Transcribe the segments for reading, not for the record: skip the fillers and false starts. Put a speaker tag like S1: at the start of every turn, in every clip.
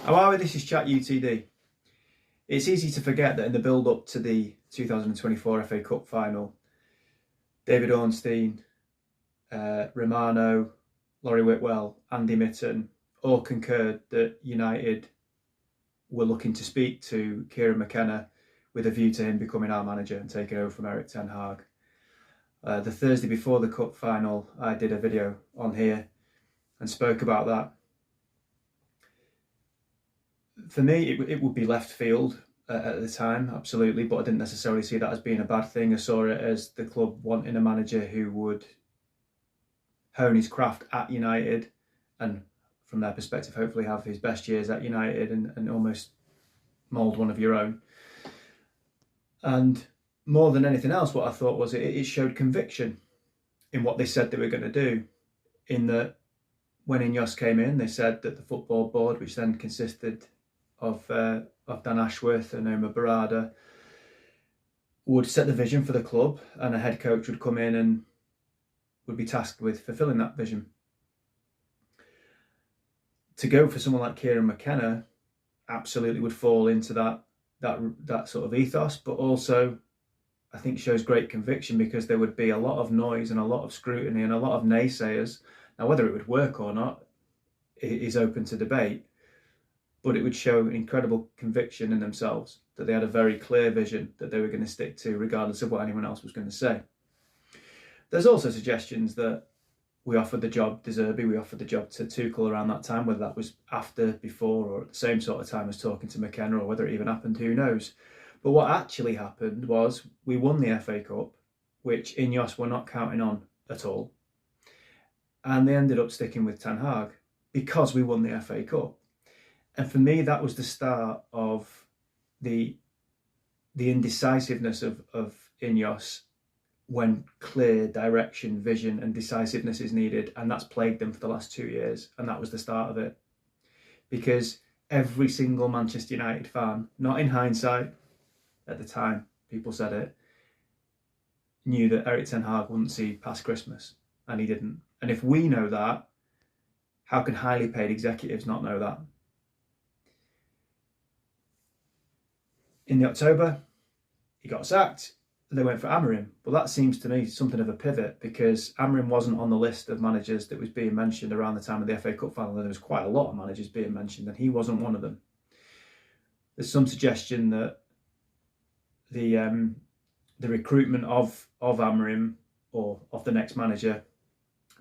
S1: How are we? This is Chat UTD. It's easy to forget that in the build-up to the 2024 FA Cup final, David Ornstein, Romano, Laurie Whitwell, Andy Mitten all concurred that United were looking to speak to Kieran McKenna with a view to him becoming our manager and taking over from Eric Ten Hag. The Thursday before the Cup final, I did a video on here and spoke about that. For me, it would be left field at the time, absolutely, but I didn't necessarily see that as being a bad thing. I saw it as the club wanting a manager who would hone his craft at United and, from their perspective, hopefully have his best years at United and almost mould one of your own. And more than anything else, what I thought was it showed conviction in what they said they were going to do. In that, when INEOS came in, they said that the football board, which then consisted of Dan Ashworth and Omar Barada, would set the vision for the club, and a head coach would come in and would be tasked with fulfilling that vision. To go for someone like Kieran McKenna absolutely would fall into that sort of ethos, but also I think shows great conviction, because there would be a lot of noise and a lot of scrutiny and a lot of naysayers. Now, whether it would work or not is open to debate, but it would show incredible conviction in themselves, that they had a very clear vision that they were going to stick to, regardless of what anyone else was going to say. There's also suggestions that we offered the job De Zerbi, we offered the job to Tuchel around that time, whether that was after, before, or at the same sort of time as talking to McKenna, or whether it even happened, who knows. But what actually happened was we won the FA Cup, which INEOS were not counting on at all. And they ended up sticking with Ten Hag because we won the FA Cup. And for me, that was the start of the indecisiveness of INEOS when clear direction, vision and decisiveness is needed. And that's plagued them for the last 2 years. And that was the start of it. Because every single Manchester United fan, not in hindsight, at the time people said it, knew that Eric Ten Hag wouldn't see past Christmas. And he didn't. And if we know that, how can highly paid executives not know that? In the October, he got sacked. They went for Amorim. Well, that seems to me something of a pivot, because Amorim wasn't on the list of managers that was being mentioned around the time of the FA Cup final. There was quite a lot of managers being mentioned, and he wasn't one of them. There's some suggestion that the recruitment of Amorim, or of the next manager,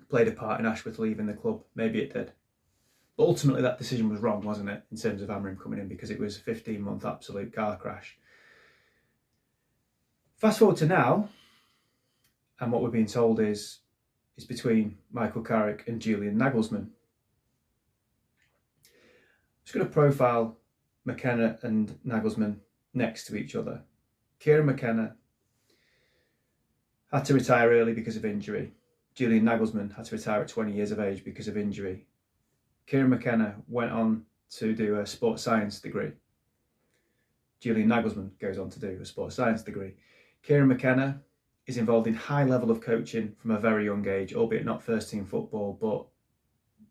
S1: played a part in Ashworth leaving the club. Maybe it did. But ultimately that decision was wrong, wasn't it, in terms of Amorim coming in, because it was a 15-month absolute car crash. Fast forward to now, and what we're being told is between Michael Carrick and Julian Nagelsmann. I'm just going to profile McKenna and Nagelsmann next to each other. Kieran McKenna had to retire early because of injury. Julian Nagelsmann had to retire at 20 years of age because of injury. Kieran McKenna went on to do a sports science degree. Julian Nagelsmann goes on to do a sports science degree. Kieran McKenna is involved in high level of coaching from a very young age, albeit not first team football, but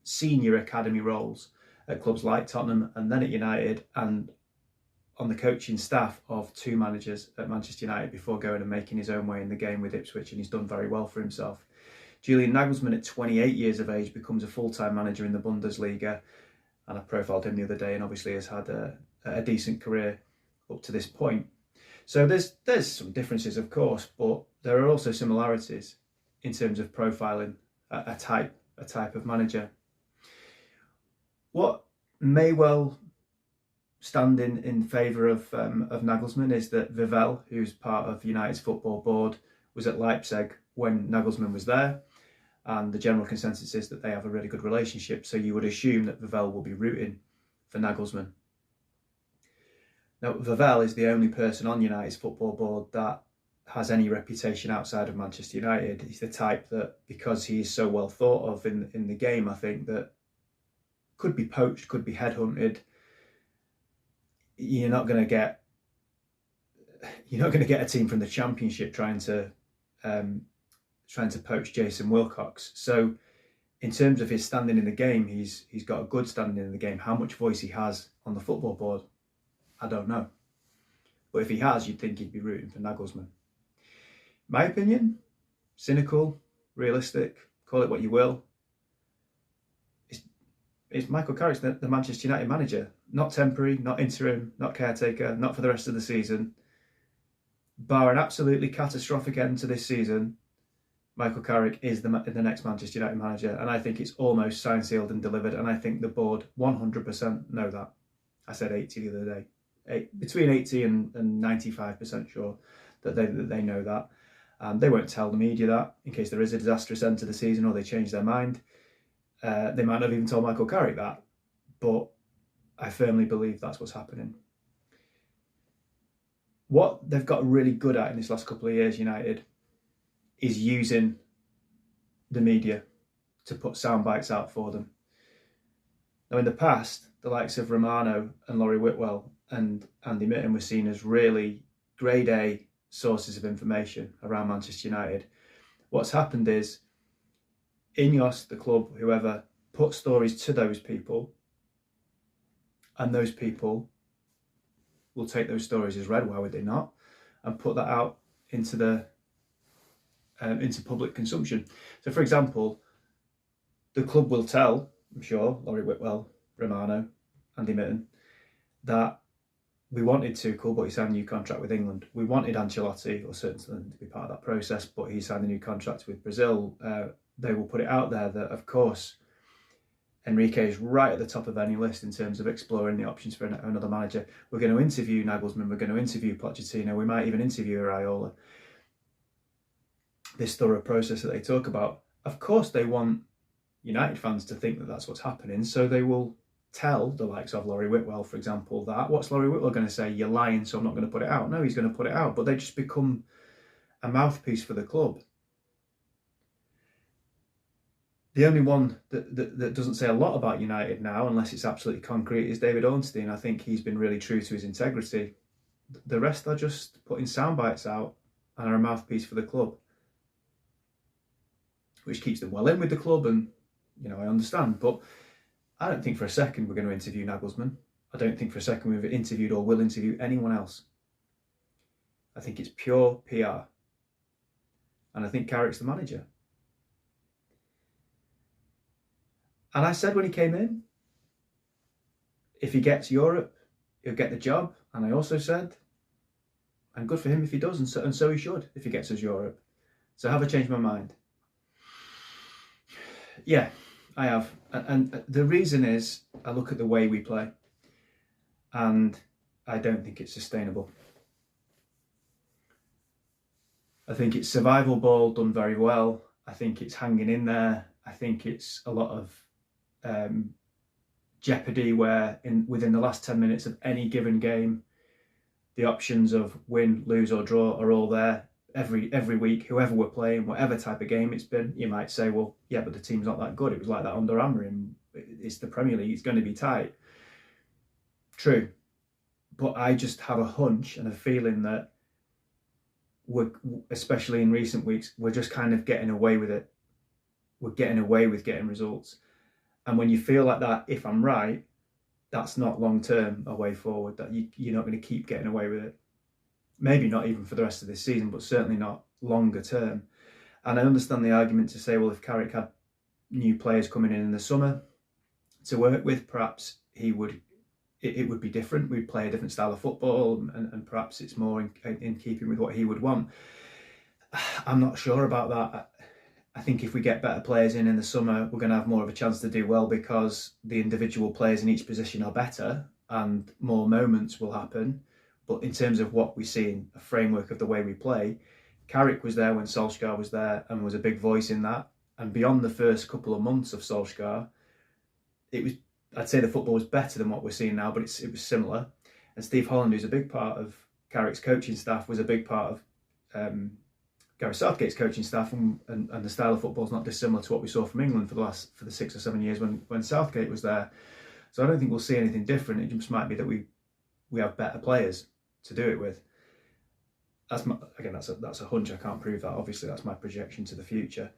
S1: senior academy roles at clubs like Tottenham and then at United, and on the coaching staff of 2 managers at Manchester United before going and making his own way in the game with Ipswich, and he's done very well for himself. Julian Nagelsmann, at 28 years of age, becomes a full-time manager in the Bundesliga, and I profiled him the other day, and obviously has had a decent career up to this point. So there's some differences, of course, but there are also similarities in terms of profiling a type of manager. What may well stand in favour of Nagelsmann is that Vivell, who's part of United's football board, was at Leipzig when Nagelsmann was there, and the general consensus is that they have a really good relationship, so you would assume that Vivell will be rooting for Nagelsmann. Now, Vivell is the only person on United's football board that has any reputation outside of Manchester United. He's the type that, because he's so well thought of in the game, I think, that could be poached, could be headhunted. You're not going to get a team from the Championship trying to poach Jason Wilcox. So in terms of his standing in the game, he's got a good standing in the game. How much voice he has on the football board, I don't know. But if he has, you'd think he'd be rooting for Nagelsmann. My opinion, cynical, realistic, call it what you will. It's Michael Carrick's the Manchester United manager. Not temporary, not interim, not caretaker, not for the rest of the season. Bar an absolutely catastrophic end to this season, Michael Carrick is the next Manchester United manager, and I think it's almost signed, sealed and delivered, and I think the board 100% know that. I said 80 the other day. Between 80 and 95% sure that they know that. They won't tell the media that in case there is a disastrous end to the season or they change their mind. They might not have even told Michael Carrick that, but I firmly believe that's what's happening. What they've got really good at in this last couple of years, United, is using the media to put sound bites out for them. Now, in the past, the likes of Romano and Laurie Whitwell and Andy Mitten were seen as really grade A sources of information around Manchester United. What's happened is INEOS, the club, whoever, put stories to those people, and those people will take those stories as read, why would they not, and put that out into public consumption. So, for example, the club will tell, I'm sure, Laurie Whitwell, Romano, Andy Mitten, that we wanted Tuchel, but he signed a new contract with England. We wanted Ancelotti, or certainly to be part of that process, but he signed a new contract with Brazil. They will put it out there that, of course, Enrique is right at the top of any list in terms of exploring the options for another manager. We're going to interview Nagelsmann, we're going to interview Pochettino, we might even interview Raiola. This thorough process that they talk about, of course they want United fans to think that that's what's happening, so they will tell the likes of Laurie Whitwell, for example, that. What's Laurie Whitwell going to say? You're lying, so I'm not going to put it out. No, he's going to put it out, but they just become a mouthpiece for the club. The only one that doesn't say a lot about United now, unless it's absolutely concrete, is David Ornstein. I think he's been really true to his integrity. The rest are just putting sound bites out and are a mouthpiece for the club, which keeps them well in with the club, and I understand. But I don't think for a second we're going to interview Nagelsmann. I don't think for a second we've interviewed or will interview anyone else. I think it's pure PR. And I think Carrick's the manager. And I said when he came in, if he gets Europe, he'll get the job. And I also said, and good for him if he does, and so he should if he gets us Europe. So have I changed my mind? Yeah, I have. And the reason is I look at the way we play and I don't think it's sustainable. I think it's survival ball done very well. I think it's hanging in there. I think it's a lot of jeopardy where within the last 10 minutes of any given game, the options of win, lose or draw are all there. Every week, whoever we're playing, whatever type of game it's been, you might say, well, yeah, but the team's not that good. It was like that under Amorim. It's the Premier League. It's going to be tight. True. But I just have a hunch and a feeling that we're, especially in recent weeks, we're just kind of getting away with it. We're getting away with getting results. And when you feel like that, if I'm right, that's not long-term a way forward, that you're not going to keep getting away with it. Maybe not even for the rest of this season, but certainly not longer term. And I understand the argument to say, well, if Carrick had new players coming in the summer to work with, perhaps it would be different. We'd play a different style of football, and perhaps it's more in keeping with what he would want. I'm not sure about that. I think if we get better players in the summer, we're going to have more of a chance to do well because the individual players in each position are better and more moments will happen. But in terms of what we see in a framework of the way we play, Carrick was there when Solskjaer was there and was a big voice in that. And beyond the first couple of months of Solskjaer, I'd say the football was better than what we're seeing now, but it was similar. And Steve Holland, who's a big part of Carrick's coaching staff, was a big part of Gareth Southgate's coaching staff, and the style of football is not dissimilar to what we saw from England for the 6 or 7 years when Southgate was there. So I don't think we'll see anything different. It just might be that we have better players to do it with. That's a hunch. I can't prove that. Obviously, that's my projection to the future.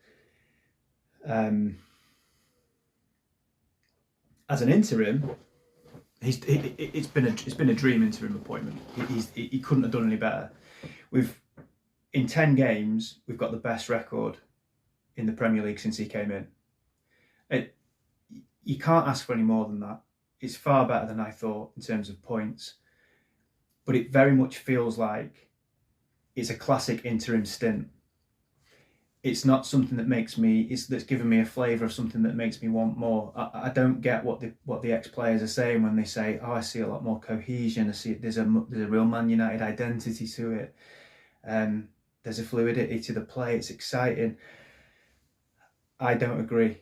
S1: As an interim, it's been a dream interim appointment. He couldn't have done any better. In 10 games, we've got the best record in the Premier League since he came in. You can't ask for any more than that. It's far better than I thought in terms of points. But it very much feels like it's a classic interim stint. It's not something that that's given me a flavour of something that makes me want more. I don't get what the ex-players are saying when they say, "Oh, I see a lot more cohesion. I see there's a real Man United identity to it. There's a fluidity to the play. It's exciting." I don't agree.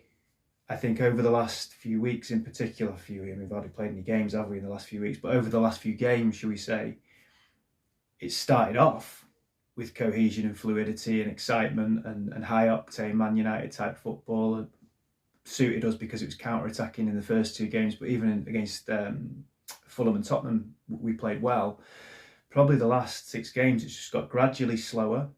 S1: I think over the last few weeks, in particular, we've hardly played any games, have we, in the last few weeks? But over the last few games, shall we say, it started off with cohesion and fluidity and excitement and high octane Man United type football. It suited us because it was counter-attacking in the first two games, but even against Fulham and Tottenham, we played well. Probably the last 6 games, it's just got gradually slower.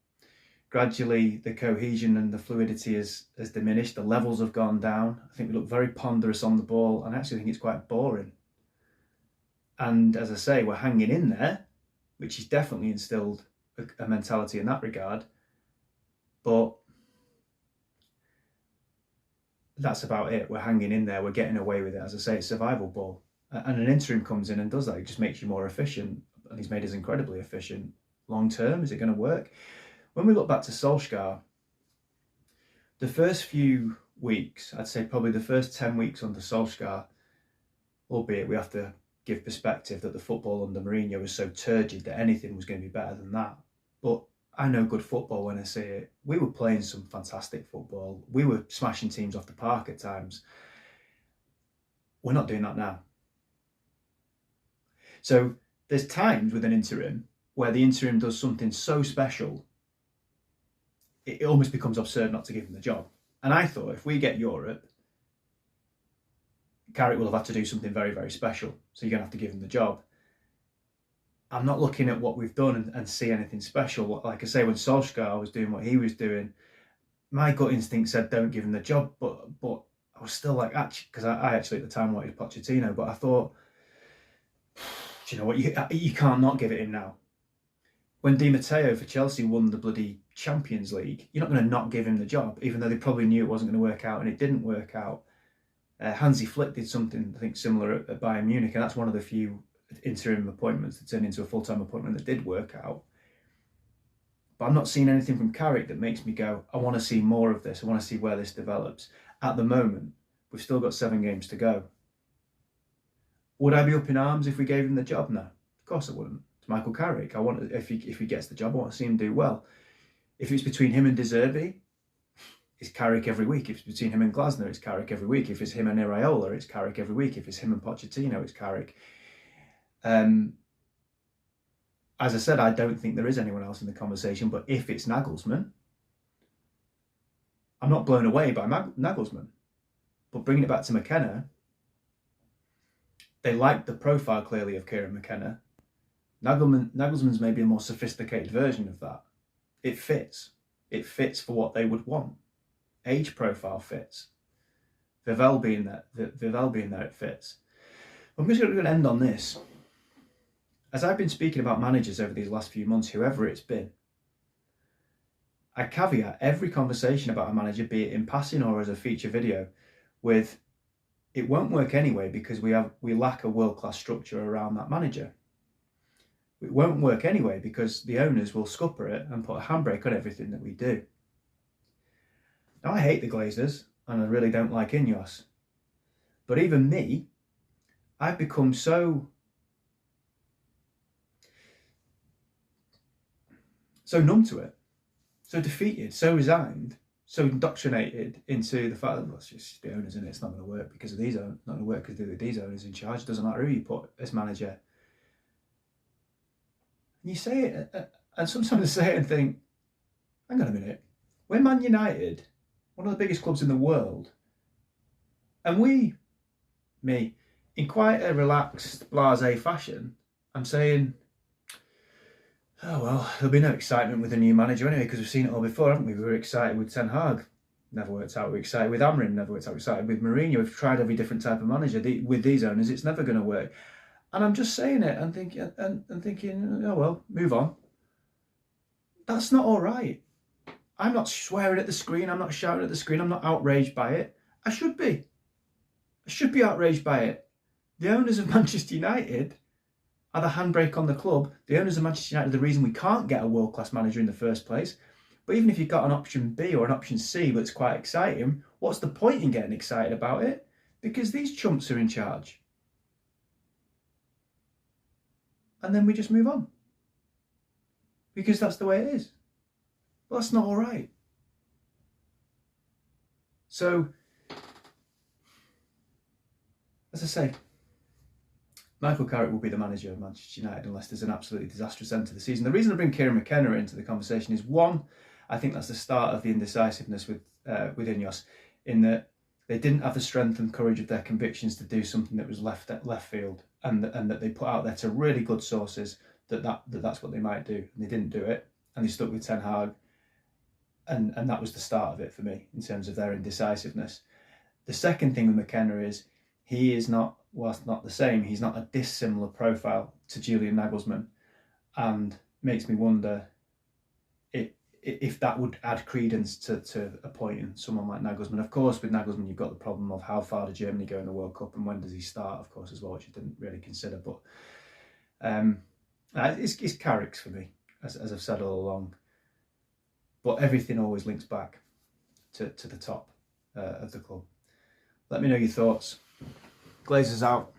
S1: Gradually, the cohesion and the fluidity has diminished. The levels have gone down. I think we look very ponderous on the ball, and I actually think it's quite boring. And as I say, we're hanging in there, which has definitely instilled a mentality in that regard. But that's about it. We're hanging in there. We're getting away with it. As I say, it's survival ball. And an interim comes in and does that. It just makes you more efficient. And he's made us incredibly efficient. Long term, is it going to work? When we look back to Solskjaer, the first few weeks, I'd say probably the first 10 weeks under Solskjaer, albeit we have to give perspective that the football under Mourinho was so turgid that anything was going to be better than that. But I know good football when I see it. We were playing some fantastic football. We were smashing teams off the park at times. We're not doing that now. So there's times with an interim where the interim does something so special, it almost becomes absurd not to give him the job. And I thought if we get Europe, Carrick will have had to do something very, very special. So you're going to have to give him the job. I'm not looking at what we've done and see anything special. Like I say, when Solskjaer was doing what he was doing, my gut instinct said don't give him the job. But I was still like, actually, because I actually at the time wanted Pochettino, but I thought, do you know what, you can't not give it him now. When Di Matteo for Chelsea won the bloody Champions League, you're not going to not give him the job, even though they probably knew it wasn't going to work out, and it didn't work out. Hansi Flick did something, I think, similar at Bayern Munich, and that's one of the few interim appointments that turned into a full-time appointment that did work out. But I'm not seeing anything from Carrick that makes me go, I want to see more of this. I want to see where this develops. At the moment, we've still got 7 games to go. Would I be up in arms if we gave him the job? No, of course I wouldn't. It's Michael Carrick. I want to, if he gets the job, I want to see him do well. If it's between him and De Zerbi, it's Carrick every week. If it's between him and Glasner, it's Carrick every week. If it's him and Iraola, it's Carrick every week. If it's him and Pochettino, it's Carrick. As I said, I don't think there is anyone else in the conversation, but if it's Nagelsmann, I'm not blown away by Nagelsmann. But bringing it back to McKenna, they liked the profile clearly of Kieran McKenna. Nagelsmann's maybe a more sophisticated version of that. It fits. It fits for what they would want. Age profile fits. Vivell being there, it fits. I'm just going to end on this. As I've been speaking about managers over these last few months, whoever it's been, I caveat every conversation about a manager, be it in passing or as a feature video, with it won't work anyway because we lack a world-class structure around that manager. It won't work anyway because the owners will scupper it and put a handbrake on everything that we do. Now, I hate the Glazers and I really don't like INEOS. But even me, I've become so numb to it, so defeated, so resigned, so indoctrinated into the fact that it's just the owners, and it's not going to work because of these owners, not going to work because of these owners in charge. It doesn't matter who you put as manager. And you say it, and sometimes I say it and think, hang on a minute, we're Man United, one of the biggest clubs in the world, and me, in quite a relaxed, blasé fashion, I'm saying, oh well, there'll be no excitement with a new manager anyway because we've seen it all before, haven't we? We were excited with Ten Hag. never worked out. We're excited with Amrin, never worked out. We're excited with Mourinho. We've tried every different type of manager. With these owners, it's never going to work. And I'm just saying it and thinking, oh well, move on. That's not all right. I'm not swearing at the screen. I'm not shouting at the screen. I'm not outraged by it. I should be. I should be outraged by it. The owners of Manchester United are the handbrake on the club. The owners of Manchester United are the reason we can't get a world-class manager in the first place. But even if you've got an option B or an option C that's quite exciting, what's the point in getting excited about it? Because these chumps are in charge. And then we just move on. Because that's the way it is. Well, that's not all right. So, as I say, Michael Carrick will be the manager of Manchester United unless there's an absolutely disastrous end to the season. The reason I bring Kieran McKenna into the conversation is, one, I think that's the start of the indecisiveness with INEOS, in that they didn't have the strength and courage of their convictions to do something that was left field, and that they put out there to really good sources that's what they might do, and they didn't do it, and they stuck with Ten Hag, and that was the start of it for me in terms of their indecisiveness. The second thing with McKenna is he is not, whilst not the same, he's not a dissimilar profile to Julian Nagelsmann, and makes me wonder if that would add credence to appointing someone like Nagelsmann. Of course, with Nagelsmann, you've got the problem of how far does Germany go in the World Cup and when does he start, of course, as well, which I didn't really consider. But it's Carrick's for me, as I've said all along. But everything always links back to the top of the club. Let me know your thoughts. Glazers out.